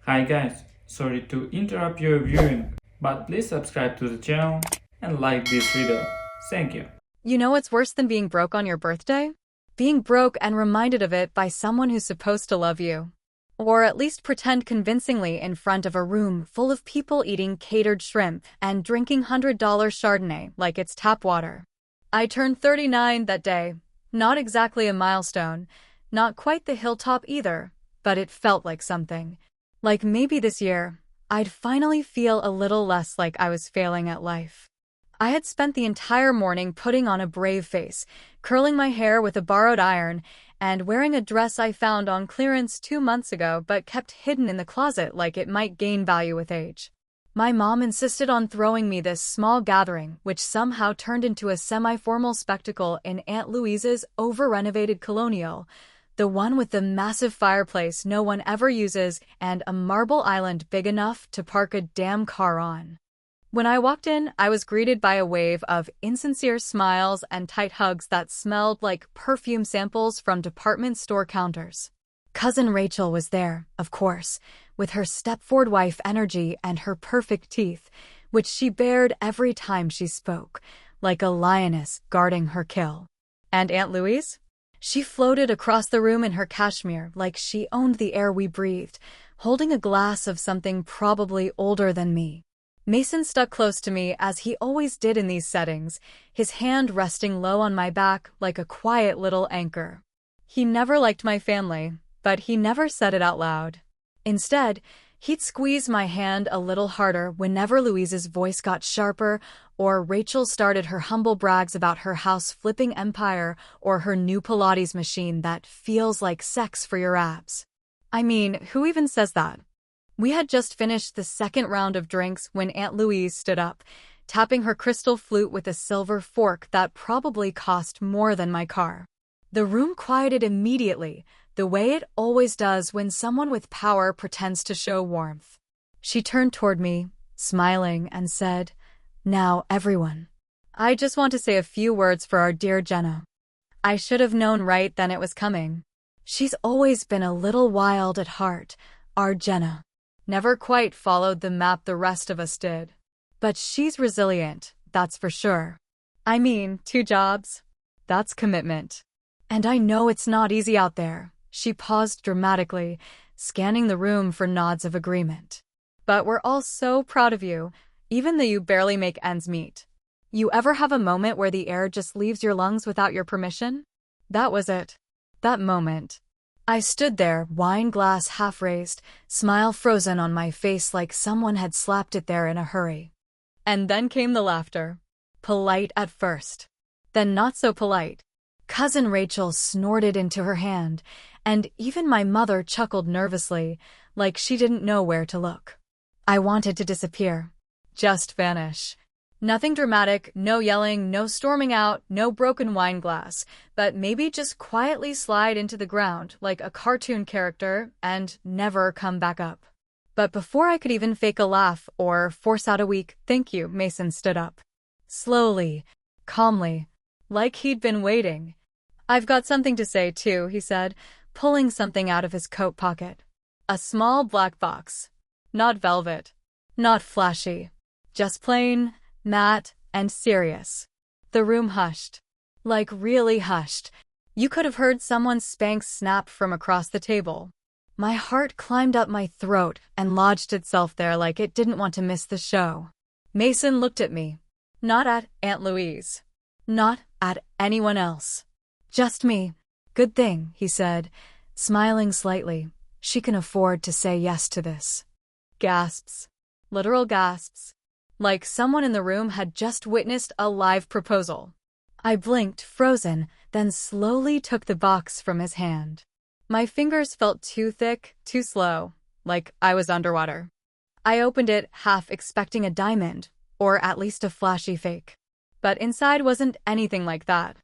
Hi guys, sorry to interrupt your viewing, but please subscribe to the channel and like this video. Thank you. You know what's worse than being broke on your birthday? Being broke and reminded of it by someone who's supposed to love you. Or at least pretend convincingly in front of a room full of people eating catered shrimp and drinking $100 Chardonnay like it's tap water. I turned 39 that day. Not exactly a milestone, not quite the hilltop either, but it felt like something. Like maybe this year, I'd finally feel a little less like I was failing at life. I had spent the entire morning putting on a brave face, curling my hair with a borrowed iron, and wearing a dress I found on clearance 2 months ago but kept hidden in the closet like it might gain value with age. My mom insisted on throwing me this small gathering, which somehow turned into a semi-formal spectacle in Aunt Louise's over-renovated colonial, the one with the massive fireplace no one ever uses and a marble island big enough to park a damn car on. When I walked in, I was greeted by a wave of insincere smiles and tight hugs that smelled like perfume samples from department store counters. Cousin Rachel was there, of course, with her Stepford wife energy and her perfect teeth, which she bared every time she spoke, like a lioness guarding her kill. And Aunt Louise? She floated across the room in her cashmere like she owned the air we breathed, holding a glass of something probably older than me. Mason stuck close to me as he always did in these settings, his hand resting low on my back like a quiet little anchor. He never liked my family, but he never said it out loud. Instead, he'd squeeze my hand a little harder whenever Louise's voice got sharper or Rachel started her humble brags about her house-flipping empire or her new Pilates machine that feels like sex for your abs. I mean, who even says that? We had just finished the second round of drinks when Aunt Louise stood up, tapping her crystal flute with a silver fork that probably cost more than my car. The room quieted immediately, the way it always does when someone with power pretends to show warmth. She turned toward me, smiling, and said, "Now, everyone. I just want to say a few words for our dear Jenna. I should have known right then it was coming. She's always been a little wild at heart, our Jenna. Never quite followed the map the rest of us did. But she's resilient, that's for sure. I mean, 2 jobs? That's commitment. And I know it's not easy out there." She paused dramatically, scanning the room for nods of agreement. "But we're all so proud of you, even though you barely make ends meet. You ever have a moment where the air just leaves your lungs without your permission? That was it. That moment." I stood there, wine glass half raised, smile frozen on my face like someone had slapped it there in a hurry. And then came the laughter. Polite at first. Then not so polite. Cousin Rachel snorted into her hand, and even my mother chuckled nervously, like she didn't know where to look. I wanted to disappear. Just vanish. Nothing dramatic, no yelling, no storming out, no broken wine glass, but maybe just quietly slide into the ground like a cartoon character and never come back up. But before I could even fake a laugh or force out a weak "thank you," Mason stood up. Slowly, calmly, like he'd been waiting. "I've got something to say too," he said, pulling something out of his coat pocket. A small black box. Not velvet. Not flashy. Just plain, matte, and serious. The room hushed. Like really hushed. You could have heard someone's Spanx snap from across the table. My heart climbed up my throat and lodged itself there like it didn't want to miss the show. Mason looked at me. Not at Aunt Louise. Not at anyone else. Just me. "Good thing," he said, smiling slightly. "She can afford to say yes to this." Gasps. Literal gasps. Like someone in the room had just witnessed a live proposal. I blinked, frozen, then slowly took the box from his hand. My fingers felt too thick, too slow, like I was underwater. I opened it, half expecting a diamond, or at least a flashy fake. But inside wasn't anything like that.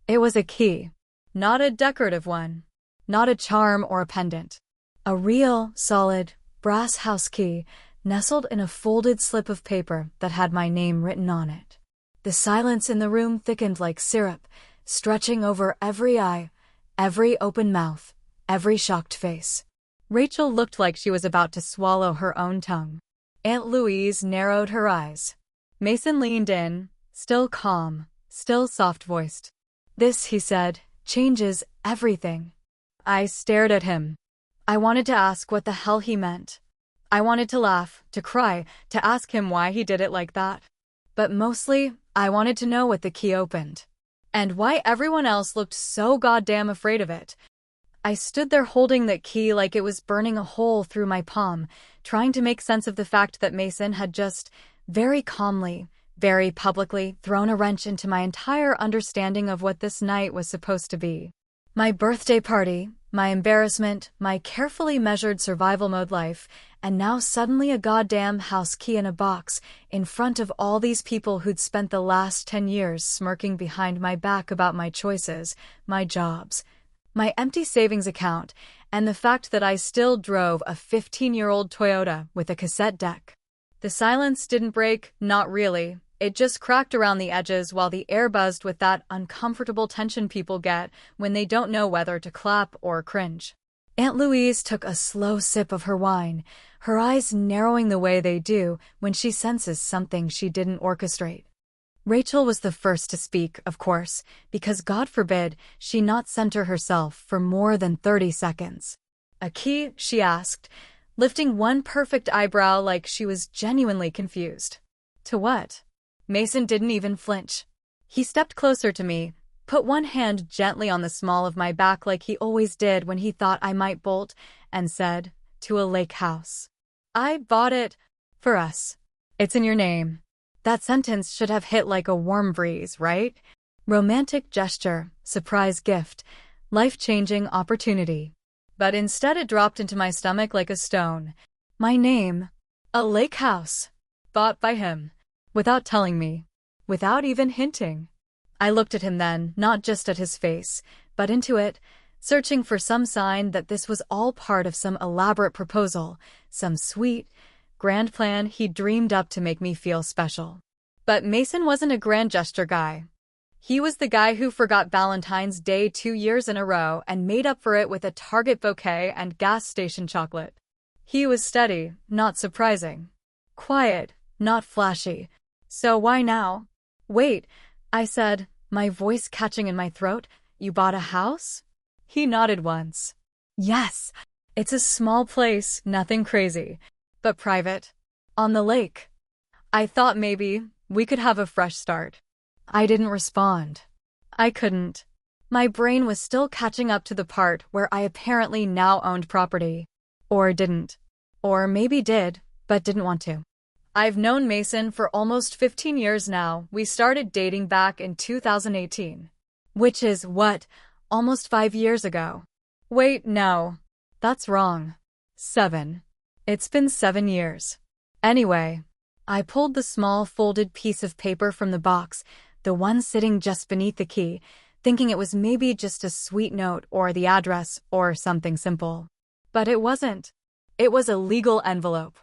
It was a key. Not a decorative one. Not a charm or a pendant. A real, solid, brass house key, nestled in a folded slip of paper that had my name written on it. The silence in the room thickened like syrup, stretching over every eye, every open mouth, every shocked face. Rachel looked like she was about to swallow her own tongue. Aunt Louise narrowed her eyes. Mason leaned in, still calm, still soft-voiced. "This," he said, "changes everything." I stared at him. I wanted to ask what the hell he meant. I wanted to laugh, to cry, to ask him why he did it like that. But mostly, I wanted to know what the key opened. And why everyone else looked so goddamn afraid of it. I stood there holding that key like it was burning a hole through my palm, trying to make sense of the fact that Mason had just, very calmly, very publicly, thrown a wrench into my entire understanding of what this night was supposed to be. My birthday party, my embarrassment, my carefully measured survival mode life, and now suddenly a goddamn house key in a box in front of all these people who'd spent the last 10 years smirking behind my back about my choices, my jobs, my empty savings account, and the fact that I still drove a 15-year-old Toyota with a cassette deck. The silence didn't break, not really. It just cracked around the edges while the air buzzed with that uncomfortable tension people get when they don't know whether to clap or cringe. Aunt Louise took a slow sip of her wine, her eyes narrowing the way they do when she senses something she didn't orchestrate. Rachel was the first to speak, of course, because God forbid she not center herself for more than 30 seconds. "A key?" she asked, lifting one perfect eyebrow like she was genuinely confused. "To what?" Mason didn't even flinch. He stepped closer to me, put one hand gently on the small of my back like he always did when he thought I might bolt, and said, "To a lake house. I bought it for us. It's in your name." That sentence should have hit like a warm breeze, right? Romantic gesture, surprise gift, life-changing opportunity. But instead it dropped into my stomach like a stone. My name, a lake house, bought by him. Without telling me. Without even hinting. I looked at him then, not just at his face, but into it, searching for some sign that this was all part of some elaborate proposal, some sweet, grand plan he dreamed up to make me feel special. But Mason wasn't a grand gesture guy. He was the guy who forgot Valentine's Day 2 years in a row and made up for it with a Target bouquet and gas station chocolate. He was steady, not surprising. Quiet, not flashy. "So why now?" "Wait," I said, my voice catching in my throat. "You bought a house?" He nodded once. "Yes. It's a small place, nothing crazy, but private. On the lake. I thought maybe we could have a fresh start." I didn't respond. I couldn't. My brain was still catching up to the part where I apparently now owned property. Or didn't. Or maybe did, but didn't want to. I've known Mason for almost 15 years now. We started dating back in 2018. Which is, what, almost 5 years ago. Wait, no. That's wrong. 7. It's been 7 years. Anyway, I pulled the small folded piece of paper from the box, the one sitting just beneath the key, thinking it was maybe just a sweet note or the address or something simple. But it wasn't. It was a legal envelope.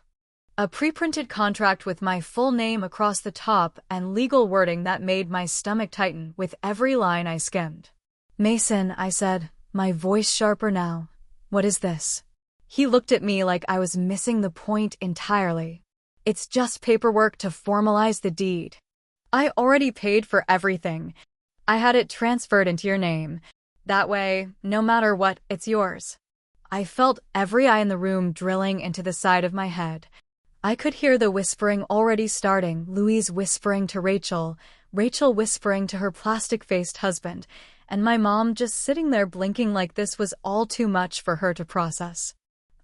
A pre-printed contract with my full name across the top and legal wording that made my stomach tighten with every line I skimmed. "Mason," I said, my voice sharper now. "What is this?" He looked at me like I was missing the point entirely. "It's just paperwork to formalize the deed. I already paid for everything. I had it transferred into your name. That way, no matter what, it's yours." I felt every eye in the room drilling into the side of my head. I could hear the whispering already starting, Louise whispering to Rachel, Rachel whispering to her plastic-faced husband, and my mom just sitting there blinking like this was all too much for her to process.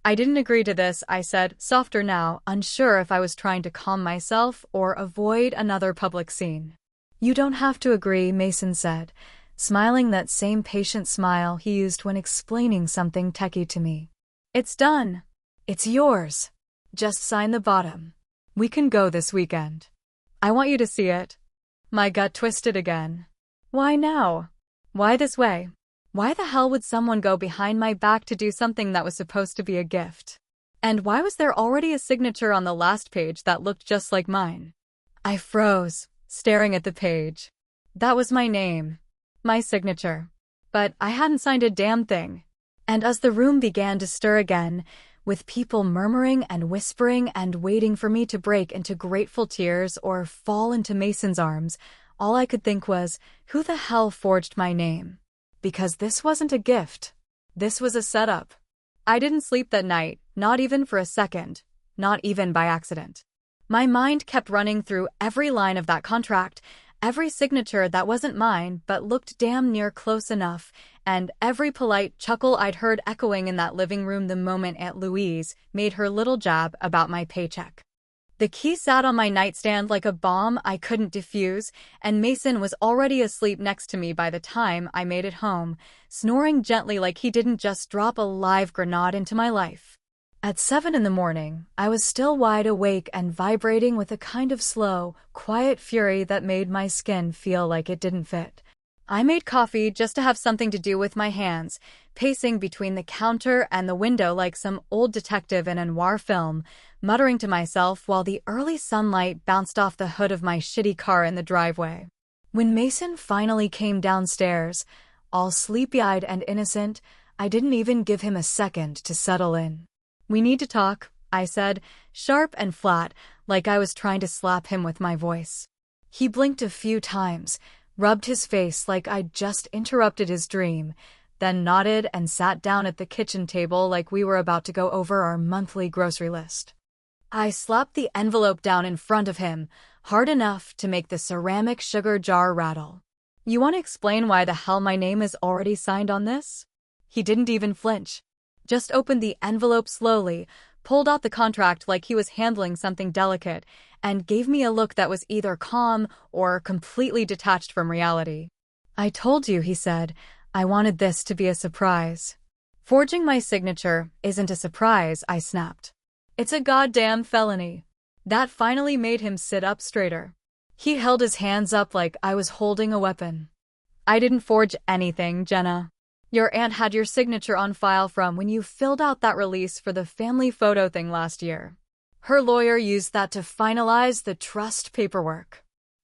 "I didn't agree to this," I said, softer now, unsure if I was trying to calm myself or avoid another public scene. "You don't have to agree," Mason said, smiling that same patient smile he used when explaining something techie to me. "It's done. It's yours. Just sign the bottom. We can go this weekend. I want you to see it." My gut twisted again. Why now? Why this way? Why the hell would someone go behind my back to do something that was supposed to be a gift? And why was there already a signature on the last page that looked just like mine? I froze, staring at the page. That was my name. My signature. But I hadn't signed a damn thing. And as the room began to stir again, with people murmuring and whispering and waiting for me to break into grateful tears or fall into Mason's arms, all I could think was, who the hell forged my name? Because this wasn't a gift. This was a setup. I didn't sleep that night, not even for a second, not even by accident. My mind kept running through every line of that contract, every signature that wasn't mine but looked damn near close enough, and every polite chuckle I'd heard echoing in that living room the moment Aunt Louise made her little jab about my paycheck. The key sat on my nightstand like a bomb I couldn't defuse, and Mason was already asleep next to me by the time I made it home, snoring gently like he didn't just drop a live grenade into my life. At 7 in the morning, I was still wide awake and vibrating with a kind of slow, quiet fury that made my skin feel like it didn't fit. I made coffee just to have something to do with my hands, pacing between the counter and the window like some old detective in a noir film, muttering to myself while the early sunlight bounced off the hood of my shitty car in the driveway. When Mason finally came downstairs, all sleepy-eyed and innocent, I didn't even give him a second to settle in. "We need to talk," I said, sharp and flat, like I was trying to slap him with my voice. He blinked a few times, rubbed his face like I'd just interrupted his dream, then nodded and sat down at the kitchen table like we were about to go over our monthly grocery list. I slapped the envelope down in front of him, hard enough to make the ceramic sugar jar rattle. "You want to explain why the hell my name is already signed on this?" He didn't even flinch. Just opened the envelope slowly, pulled out the contract like he was handling something delicate, and gave me a look that was either calm or completely detached from reality. "I told you," he said, "I wanted this to be a surprise." "Forging my signature isn't a surprise," I snapped. "It's a goddamn felony." That finally made him sit up straighter. He held his hands up like I was holding a weapon. "I didn't forge anything, Jenna. Your aunt had your signature on file from when you filled out that release for the family photo thing last year. Her lawyer used that to finalize the trust paperwork."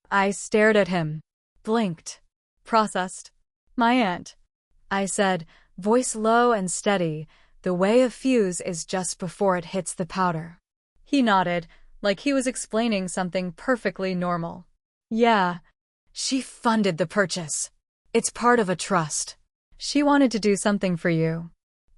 I stared at him, blinked, processed. "My aunt," I said, voice low and steady, the way a fuse is just before it hits the powder. He nodded, like he was explaining something perfectly normal. "Yeah, she funded the purchase. It's part of a trust. She wanted to do something for you."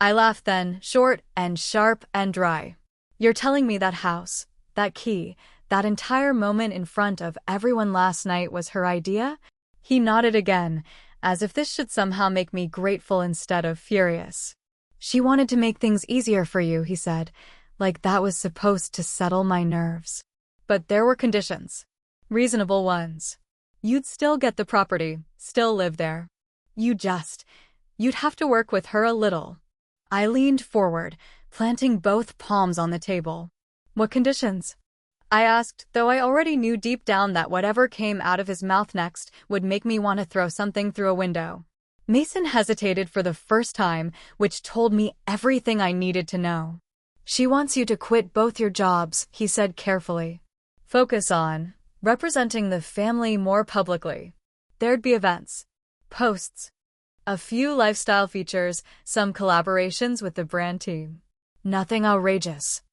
I laughed then, short and sharp and dry. "You're telling me that house, that key, that entire moment in front of everyone last night was her idea?" He nodded again, as if this should somehow make me grateful instead of furious. "She wanted to make things easier for you," he said, like that was supposed to settle my nerves. "But there were conditions. Reasonable ones. You'd still get the property, still live there. You'd have to work with her a little." I leaned forward, planting both palms on the table. "What conditions?" I asked, though I already knew deep down that whatever came out of his mouth next would make me want to throw something through a window. Mason hesitated for the first time, which told me everything I needed to know. "She wants you to quit both your jobs," he said carefully. "Focus on representing the family more publicly. There'd be events, posts, a few lifestyle features, some collaborations with the brand team. Nothing outrageous."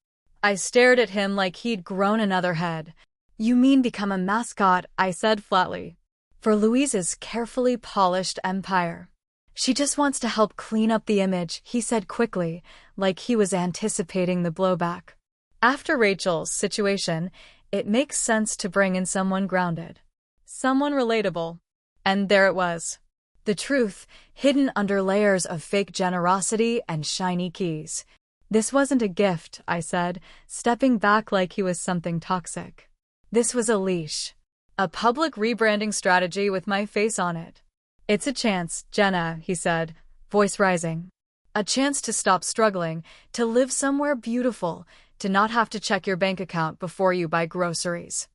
I stared at him like he'd grown another head. "You mean become a mascot," I said flatly, "for Louise's carefully polished empire." "She just wants to help clean up the image," he said quickly, like he was anticipating the blowback. "After Rachel's situation, it makes sense to bring in someone grounded. Someone relatable." And there it was. The truth, hidden under layers of fake generosity and shiny keys. "This wasn't a gift," I said, stepping back like he was something toxic. "This was a leash. A public rebranding strategy with my face on it. It's a chance, Jenna," he said, voice rising. "A chance to stop struggling, to live somewhere beautiful, to not have to check your bank account before you buy groceries."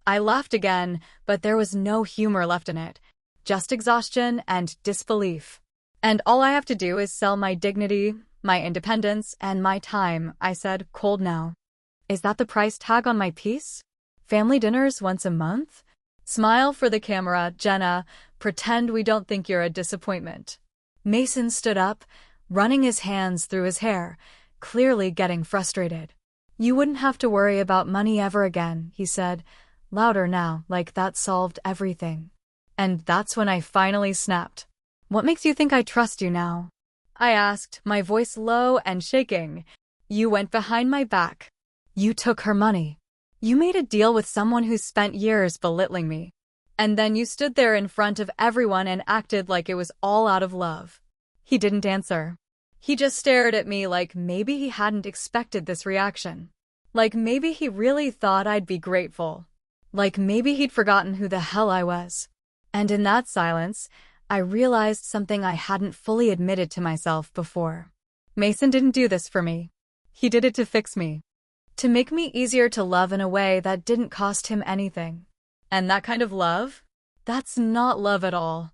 I laughed again, but there was no humor left in it. Just exhaustion and disbelief. "And all I have to do is sell my dignity, my independence, and my time," I said, cold now. "Is that the price tag on my piece? Family dinners once a month? Smile for the camera, Jenna. Pretend we don't think you're a disappointment." Mason stood up, running his hands through his hair, clearly getting frustrated. "You wouldn't have to worry about money ever again," he said, louder now, like that solved everything. And that's when I finally snapped. "What makes you think I trust you now?" I asked, my voice low and shaking. "You went behind my back. You took her money. You made a deal with someone who spent years belittling me. And then you stood there in front of everyone and acted like it was all out of love." He didn't answer. He just stared at me like maybe he hadn't expected this reaction. Like maybe he really thought I'd be grateful. Like maybe he'd forgotten who the hell I was. And in that silence, I realized something I hadn't fully admitted to myself before. Mason didn't do this for me. He did it to fix me. To make me easier to love in a way that didn't cost him anything. And that kind of love? That's not love at all.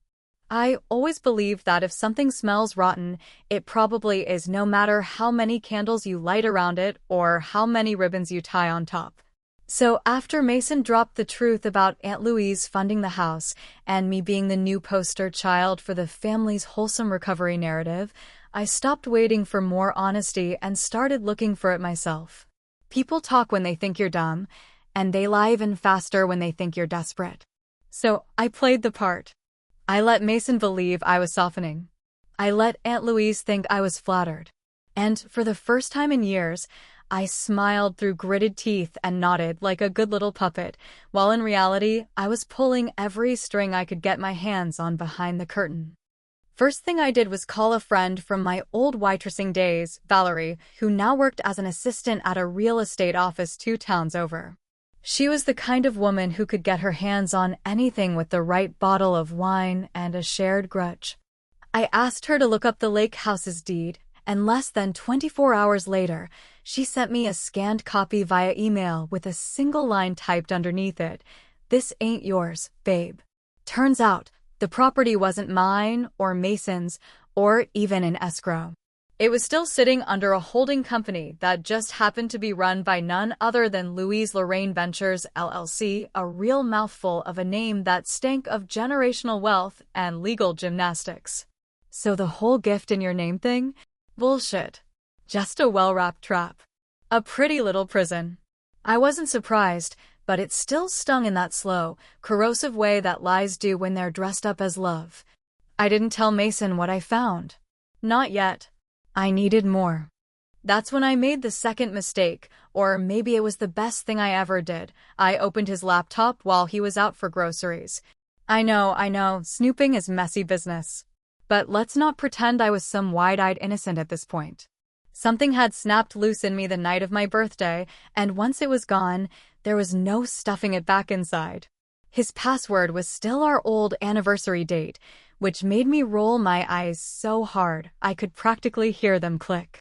I always believed that if something smells rotten, it probably is, no matter how many candles you light around it or how many ribbons you tie on top. So after Mason dropped the truth about Aunt Louise funding the house and me being the new poster child for the family's wholesome recovery narrative, I stopped waiting for more honesty and started looking for it myself. People talk when they think you're dumb, and they lie even faster when they think you're desperate. So I played the part. I let Mason believe I was softening. I let Aunt Louise think I was flattered. And for the first time in years, I smiled through gritted teeth and nodded like a good little puppet, while in reality, I was pulling every string I could get my hands on behind the curtain. First thing I did was call a friend from my old waitressing days, Valerie, who now worked as an assistant at a real estate office 2 towns over. She was the kind of woman who could get her hands on anything with the right bottle of wine and a shared grudge. I asked her to look up the lake house's deed, and less than 24 hours later, she sent me a scanned copy via email with a single line typed underneath it. "This ain't yours, babe." Turns out, the property wasn't mine or Mason's or even in escrow. It was still sitting under a holding company that just happened to be run by none other than Louise Lorraine Ventures, LLC, a real mouthful of a name that stank of generational wealth and legal gymnastics. So the whole gift in your name thing? Bullshit. Just a well-wrapped trap. A pretty little prison. I wasn't surprised, but it still stung in that slow, corrosive way that lies do when they're dressed up as love. I didn't tell Mason what I found. Not yet. I needed more. That's when I made the second mistake, or maybe it was the best thing I ever did. I opened his laptop while he was out for groceries. I know, snooping is messy business. But let's not pretend I was some wide-eyed innocent at this point. Something had snapped loose in me the night of my birthday, and once it was gone, there was no stuffing it back inside. His password was still our old anniversary date, which made me roll my eyes so hard I could practically hear them click.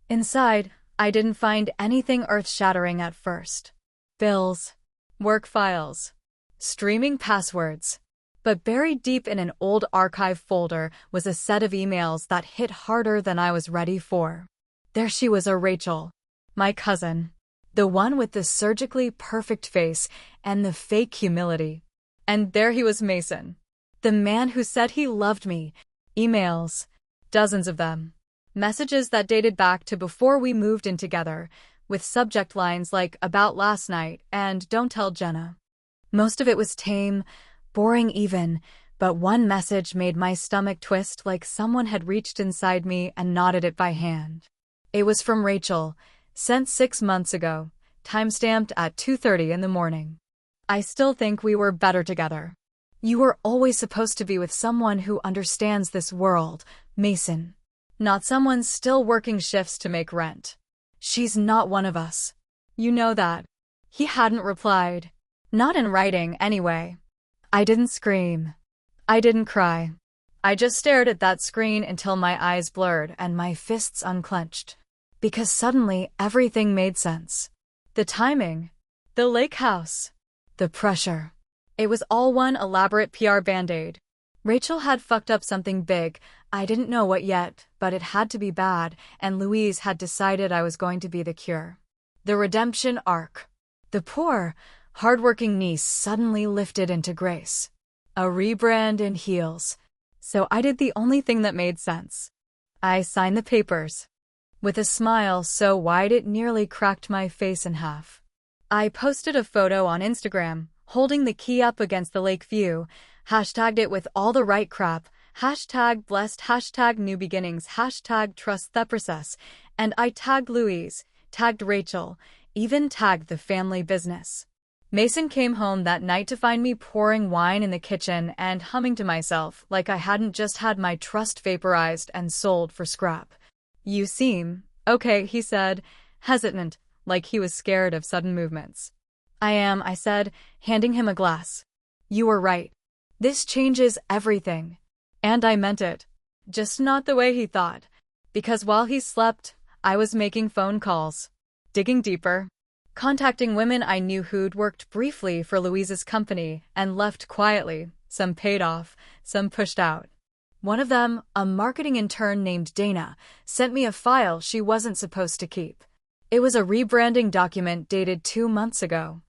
Inside, I didn't find anything earth-shattering at first. Bills, work files, streaming passwords. But buried deep in an old archive folder was a set of emails that hit harder than I was ready for. There she was, Rachel, my cousin. The one with the surgically perfect face and the fake humility. And there he was, Mason. The man who said he loved me. Emails. Dozens of them. Messages that dated back to before we moved in together, with subject lines like "about last night" and "don't tell Jenna." Most of it was tame, boring even, but one message made my stomach twist like someone had reached inside me and knotted it by hand. It was from Rachel, sent 6 months ago, timestamped at 2:30 in the morning. "I still think we were better together. You were always supposed to be with someone who understands this world, Mason. Not someone still working shifts to make rent. She's not one of us. You know that." He hadn't replied. Not in writing, anyway. I didn't scream. I didn't cry. I just stared at that screen until my eyes blurred and my fists unclenched. Because suddenly everything made sense. The timing. The lake house. The pressure. It was all one elaborate PR band-aid. Rachel had fucked up something big. I didn't know what yet, but it had to be bad, and Louise had decided I was going to be the cure. The redemption arc. The poor, hardworking niece suddenly lifted into grace. A rebrand in heels. So I did the only thing that made sense. I signed the papers. With a smile so wide it nearly cracked my face in half. I posted a photo on Instagram, holding the key up against the lake view, hashtagged it with all the right crap, hashtag blessed, hashtag new beginnings, hashtag trust the process, and I tagged Louise, tagged Rachel, even tagged the family business. Mason came home that night to find me pouring wine in the kitchen and humming to myself like I hadn't just had my trust vaporized and sold for scrap. "You seem okay," he said, hesitant, like he was scared of sudden movements. "I am," I said, handing him a glass. "You were right. This changes everything." And I meant it. Just not the way he thought. Because while he slept, I was making phone calls, digging deeper, contacting women I knew who'd worked briefly for Louise's company and left quietly. Some paid off, some pushed out. One of them, a marketing intern named Dana, sent me a file she wasn't supposed to keep. It was a rebranding document dated 2 months ago.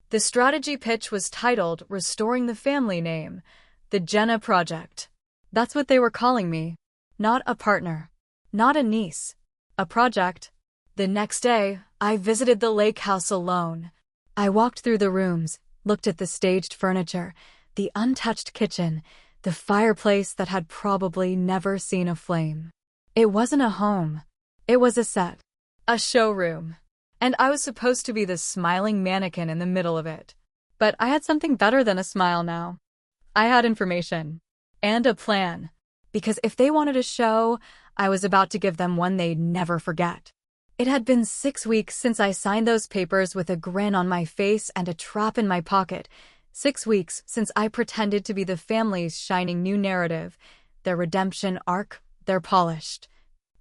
The strategy pitch was titled Restoring the Family Name, the Jenna Project. That's what they were calling me. Not a partner. Not a niece. A project. The next day, I visited the lake house alone. I walked through the rooms, looked at the staged furniture, the untouched kitchen, the fireplace that had probably never seen a flame. It wasn't a home. It was a set. A showroom. And I was supposed to be the smiling mannequin in the middle of it. But I had something better than a smile now. I had information. And a plan. Because if they wanted a show, I was about to give them one they'd never forget. It had been 6 weeks since I signed those papers with a grin on my face and a trap in my pocket. 6 weeks since I pretended to be the family's shining new narrative, their redemption arc, their polished,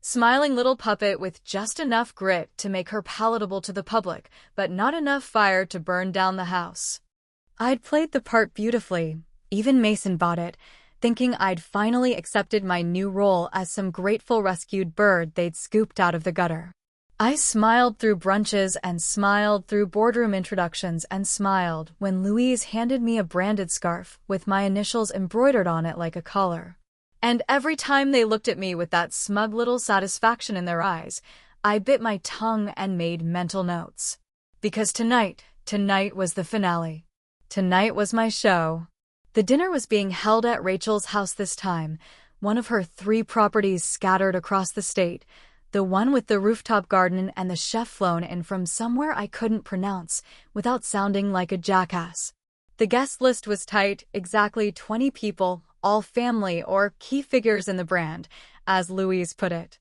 smiling little puppet with just enough grit to make her palatable to the public, but not enough fire to burn down the house. I'd played the part beautifully. Even Mason bought it, thinking I'd finally accepted my new role as some grateful rescued bird they'd scooped out of the gutter. I smiled through brunches and smiled through boardroom introductions and smiled when Louise handed me a branded scarf with my initials embroidered on it like a collar. And every time they looked at me with that smug little satisfaction in their eyes, I bit my tongue and made mental notes. Because tonight was the finale. Tonight was my show. The dinner was being held at Rachel's house this time, one of her 3 properties scattered across the state, the one with the rooftop garden and the chef flown in from somewhere I couldn't pronounce without sounding like a jackass. The guest list was tight, exactly 20 people, all family or key figures in the brand, as Louise put it.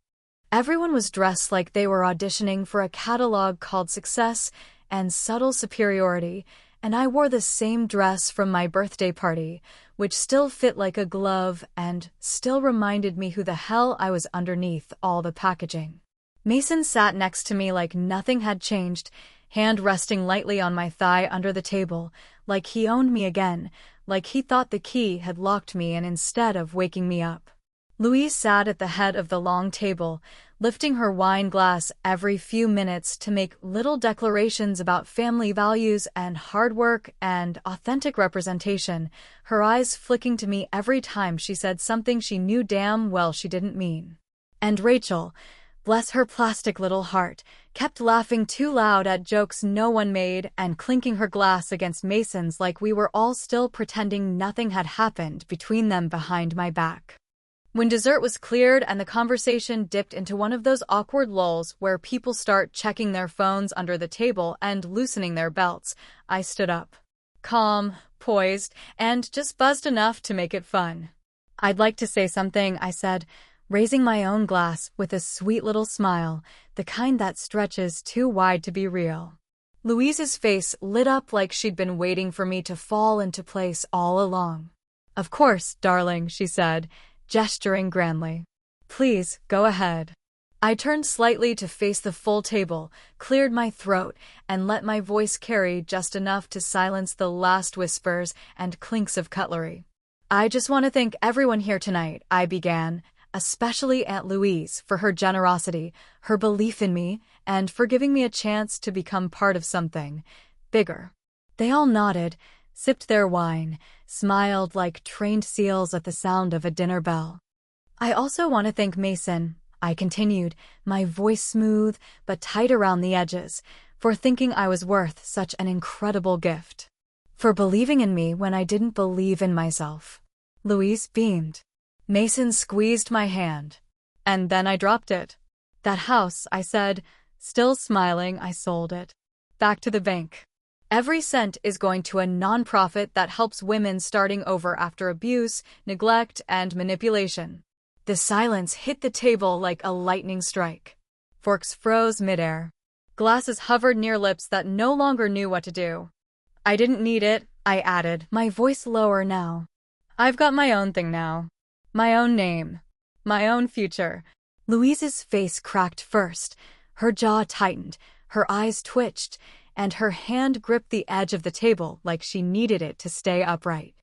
Everyone was dressed like they were auditioning for a catalog called Success and Subtle Superiority, and I wore the same dress from my birthday party, which still fit like a glove and still reminded me who the hell I was underneath all the packaging. Mason sat next to me like nothing had changed, hand resting lightly on my thigh under the table, like he owned me again, like he thought the key had locked me in instead of waking me up. Louise sat at the head of the long table, lifting her wine glass every few minutes to make little declarations about family values and hard work and authentic representation, her eyes flicking to me every time she said something she knew damn well she didn't mean. And Rachel, bless her plastic little heart, kept laughing too loud at jokes no one made and clinking her glass against Mason's like we were all still pretending nothing had happened between them behind my back. When dessert was cleared and the conversation dipped into one of those awkward lulls where people start checking their phones under the table and loosening their belts, I stood up. Calm, poised, and just buzzed enough to make it fun. "I'd like to say something," I said, raising my own glass with a sweet little smile, the kind that stretches too wide to be real. Louise's face lit up like she'd been waiting for me to fall into place all along. "Of course, darling," she said, gesturing grandly. "Please, go ahead." I turned slightly to face the full table, cleared my throat, and let my voice carry just enough to silence the last whispers and clinks of cutlery. "I just want to thank everyone here tonight," I began, especially Aunt Louise for her generosity, her belief in me, and for giving me a chance to become part of something bigger. They all nodded, sipped their wine, smiled like trained seals at the sound of a dinner bell. "I also want to thank Mason. I continued, my voice smooth but tight around the edges, for thinking I was worth such an incredible gift. For believing in me when I didn't believe in myself. Louise beamed. Mason squeezed my hand. And then I dropped it. That house, I said, still smiling, I sold it. Back to the bank. Every cent is going to a nonprofit that helps women starting over after abuse, neglect, and manipulation. The silence hit the table like a lightning strike. Forks froze midair. Glasses hovered near lips that no longer knew what to do. I didn't need it, I added, my voice lower now. I've got my own thing now. My own name. My own future. Louise's face cracked first. Her jaw tightened, her eyes twitched, and her hand gripped the edge of the table like she needed it to stay upright.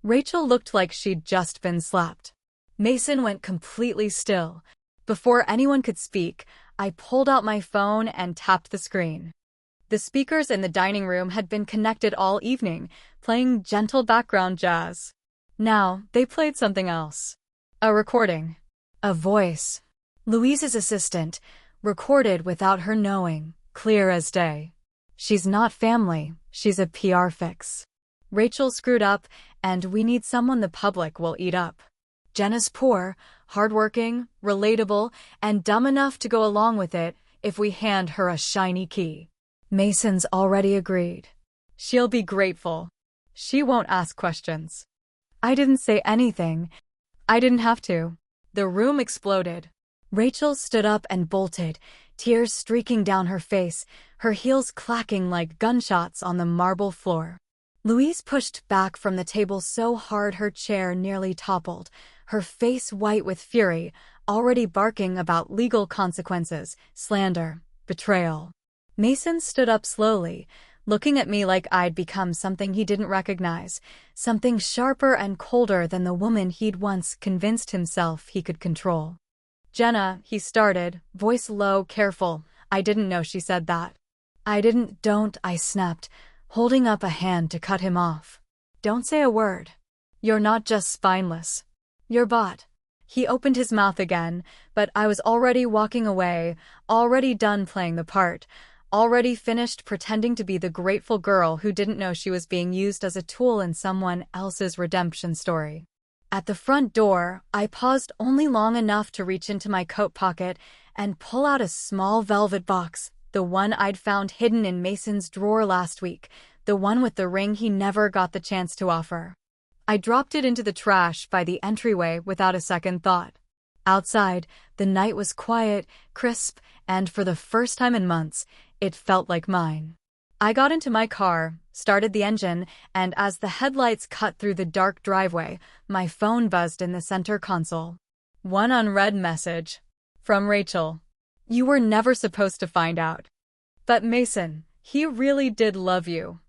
Rachel looked like she'd just been slapped. Mason went completely still. Before anyone could speak, I pulled out my phone and tapped the screen. The speakers in the dining room had been connected all evening, playing gentle background jazz. Now, they played something else. A recording. A voice. Louise's assistant, recorded without her knowing, clear as day. She's not family, she's a PR fix. Rachel screwed up, and we need someone the public will eat up. Jenna's poor, hardworking, relatable, and dumb enough to go along with it if we hand her a shiny key. Mason's already agreed. She'll be grateful. She won't ask questions. I didn't say anything. I didn't have to. The room exploded. Rachel stood up and bolted, tears streaking down her face, her heels clacking like gunshots on the marble floor. Louise pushed back from the table so hard her chair nearly toppled, her face white with fury, already barking about legal consequences, slander, betrayal. Mason stood up slowly, looking at me like I'd become something he didn't recognize, something sharper and colder than the woman he'd once convinced himself he could control. Jenna, he started, voice low, careful. I didn't know she said that. Don't, I snapped, holding up a hand to cut him off. Don't say a word. You're not just spineless. You're bought. He opened his mouth again, but I was already walking away, already done playing the part, already finished pretending to be the grateful girl who didn't know she was being used as a tool in someone else's redemption story. At the front door, I paused only long enough to reach into my coat pocket and pull out a small velvet box, the one I'd found hidden in Mason's drawer last week, the one with the ring he never got the chance to offer. I dropped it into the trash by the entryway without a second thought. Outside, the night was quiet, crisp, and for the first time in months, it felt like mine. I got into my car, started the engine, and as the headlights cut through the dark driveway, my phone buzzed in the center console. One unread message. From Rachel. You were never supposed to find out. But Mason, he really did love you.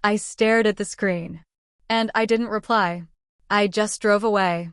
I stared at the screen. And I didn't reply. I just drove away.